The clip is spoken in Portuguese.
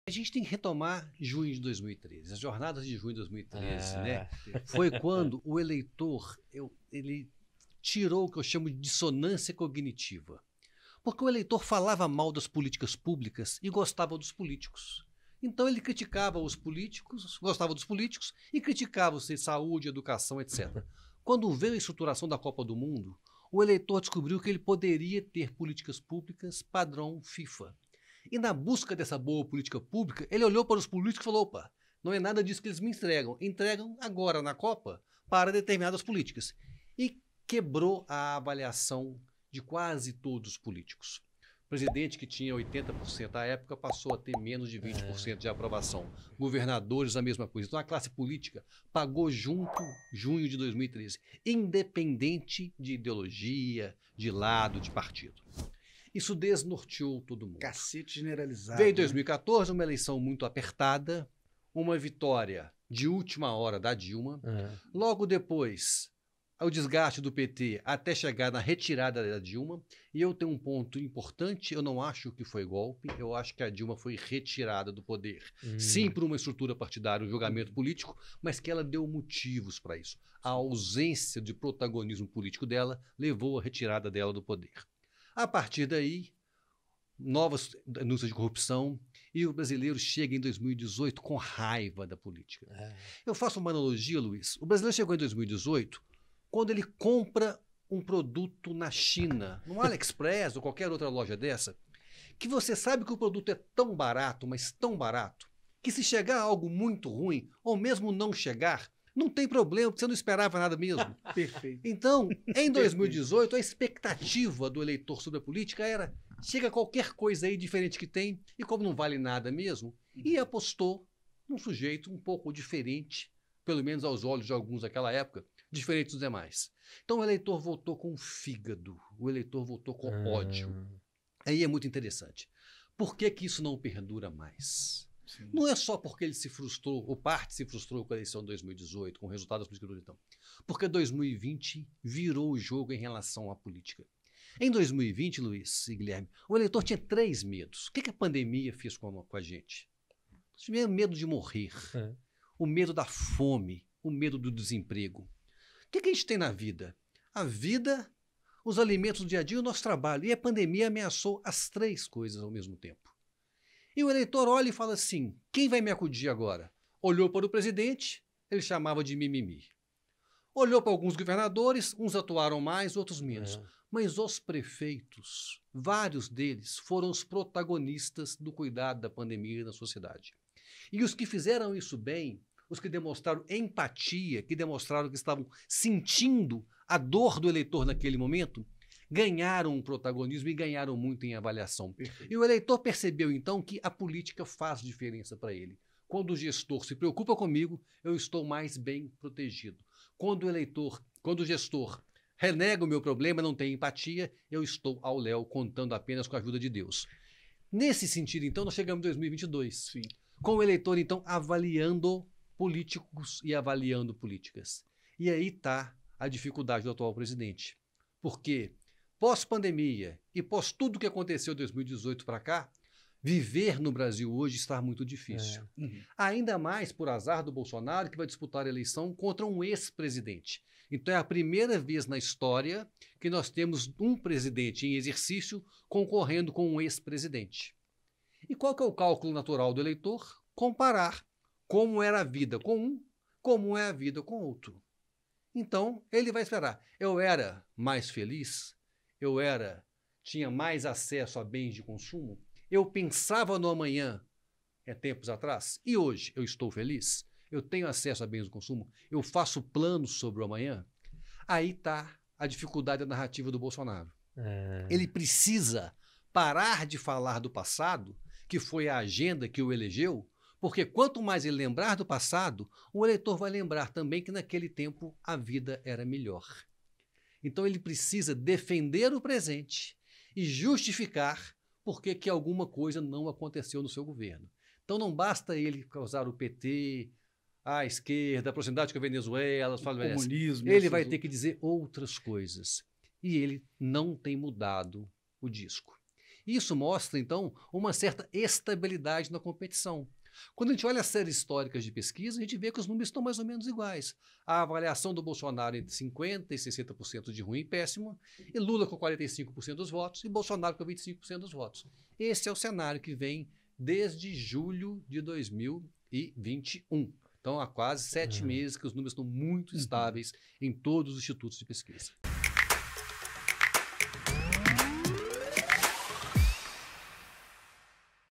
A gente tem que retomar junho de 2013, as jornadas de junho de 2013, né? Foi quando o eleitor, ele tirou o que eu chamo de dissonância cognitiva. Porque o eleitor falava mal das políticas públicas e gostava dos políticos. Então ele criticava os políticos, gostava dos políticos e criticava saúde, educação, etc. Quando veio a estruturação da Copa do Mundo, o eleitor descobriu que ele poderia ter políticas públicas padrão FIFA. E na busca dessa boa política pública, ele olhou para os políticos e falou, opa, não é nada disso que eles me entregam agora na Copa para determinadas políticas. E quebrou a avaliação de quase todos os políticos. O presidente que tinha 80% à época passou a ter menos de 20% de aprovação. Governadores, a mesma coisa. Então a classe política pagou junto junho de 2013, independente de ideologia, de lado, de partido. Isso desnorteou todo mundo. Cacete generalizado. Veio em 2014, uma eleição muito apertada, uma vitória de última hora da Dilma. Logo depois, o desgaste do PT até chegar na retirada da Dilma. E eu tenho um ponto importante, eu não acho que foi golpe, eu acho que a Dilma foi retirada do poder. Sim, por uma estrutura partidária, um julgamento político, mas que ela deu motivos para isso. A ausência de protagonismo político dela levou à retirada dela do poder. A partir daí, novas denúncias de corrupção e o brasileiro chega em 2018 com raiva da política. Eu faço uma analogia, Luiz. O brasileiro chegou em 2018 quando ele compra um produto na China, no AliExpress ou qualquer outra loja dessa, que você sabe que o produto é tão barato, mas tão barato, que se chegar algo muito ruim, ou mesmo não chegar, não tem problema, porque você não esperava nada mesmo. Perfeito. Então, em 2018, a expectativa do eleitor sobre a política era, chega qualquer coisa aí diferente que tem, e como não vale nada mesmo, e apostou num sujeito um pouco diferente, pelo menos aos olhos de alguns daquela época, diferente dos demais. Então o eleitor votou com fígado, o eleitor votou com ódio. Aí é muito interessante. Por que que isso não perdura mais? Sim. Não é só porque ele se frustrou, ou parte se frustrou com a eleição de 2018, com o resultado das políticas do então. Porque 2020 virou o jogo em relação à política. Em 2020, Luiz e Guilherme, o eleitor tinha 3 medos. O que a pandemia fez com a gente? Tinha medo de morrer, o medo da fome, o medo do desemprego. O que a gente tem na vida? A vida, os alimentos do dia a dia e o nosso trabalho. E a pandemia ameaçou as 3 coisas ao mesmo tempo. E o eleitor olha e fala assim, quem vai me acudir agora? Olhou para o presidente, ele chamava de mimimi. Olhou para alguns governadores, uns atuaram mais, outros menos. Mas os prefeitos, vários deles, foram os protagonistas do cuidado da pandemia na sociedade. E os que fizeram isso bem, os que demonstraram empatia, que demonstraram que estavam sentindo a dor do eleitor naquele momento, ganharam um protagonismo e ganharam muito em avaliação. Perfeito. E o eleitor percebeu, então, que a política faz diferença para ele. Quando o gestor se preocupa comigo, eu estou mais bem protegido. Quando o gestor renega o meu problema, não tem empatia, eu estou ao léu, contando apenas com a ajuda de Deus. Nesse sentido, então, nós chegamos em 2022. Sim. Com o eleitor, então, avaliando políticos e avaliando políticas. E aí está a dificuldade do atual presidente. Porque pós-pandemia e pós tudo que aconteceu de 2018 para cá, viver no Brasil hoje está muito difícil. Ainda mais por azar do Bolsonaro, que vai disputar a eleição contra um ex-presidente. Então é a primeira vez na história que nós temos um presidente em exercício concorrendo com um ex-presidente. E qual que é o cálculo natural do eleitor? Comparar como era a vida com um, como é a vida com outro. Então, ele vai esperar. Eu era mais feliz? Tinha mais acesso a bens de consumo? Eu pensava no amanhã, tempos atrás? E hoje, eu estou feliz? Eu tenho acesso a bens de consumo? Eu faço planos sobre o amanhã? Aí está a dificuldade da narrativa do Bolsonaro. Ele precisa parar de falar do passado, que foi a agenda que o elegeu, porque quanto mais ele lembrar do passado, o eleitor vai lembrar também que naquele tempo a vida era melhor. Então ele precisa defender o presente e justificar por que alguma coisa não aconteceu no seu governo. Então não basta ele causar o PT, a esquerda, a proximidade com a Venezuela, o comunismo. Ele vai ter que dizer outras coisas. E ele não tem mudado o disco. Isso mostra, então, uma certa estabilidade na competição. Quando a gente olha as séries históricas de pesquisa, a gente vê que os números estão mais ou menos iguais. A avaliação do Bolsonaro entre 50% e 60% de ruim e péssimo, e Lula com 45% dos votos, e Bolsonaro com 25% dos votos. Esse é o cenário que vem desde julho de 2021. Então, há quase 7 meses que os números estão muito estáveis em todos os institutos de pesquisa.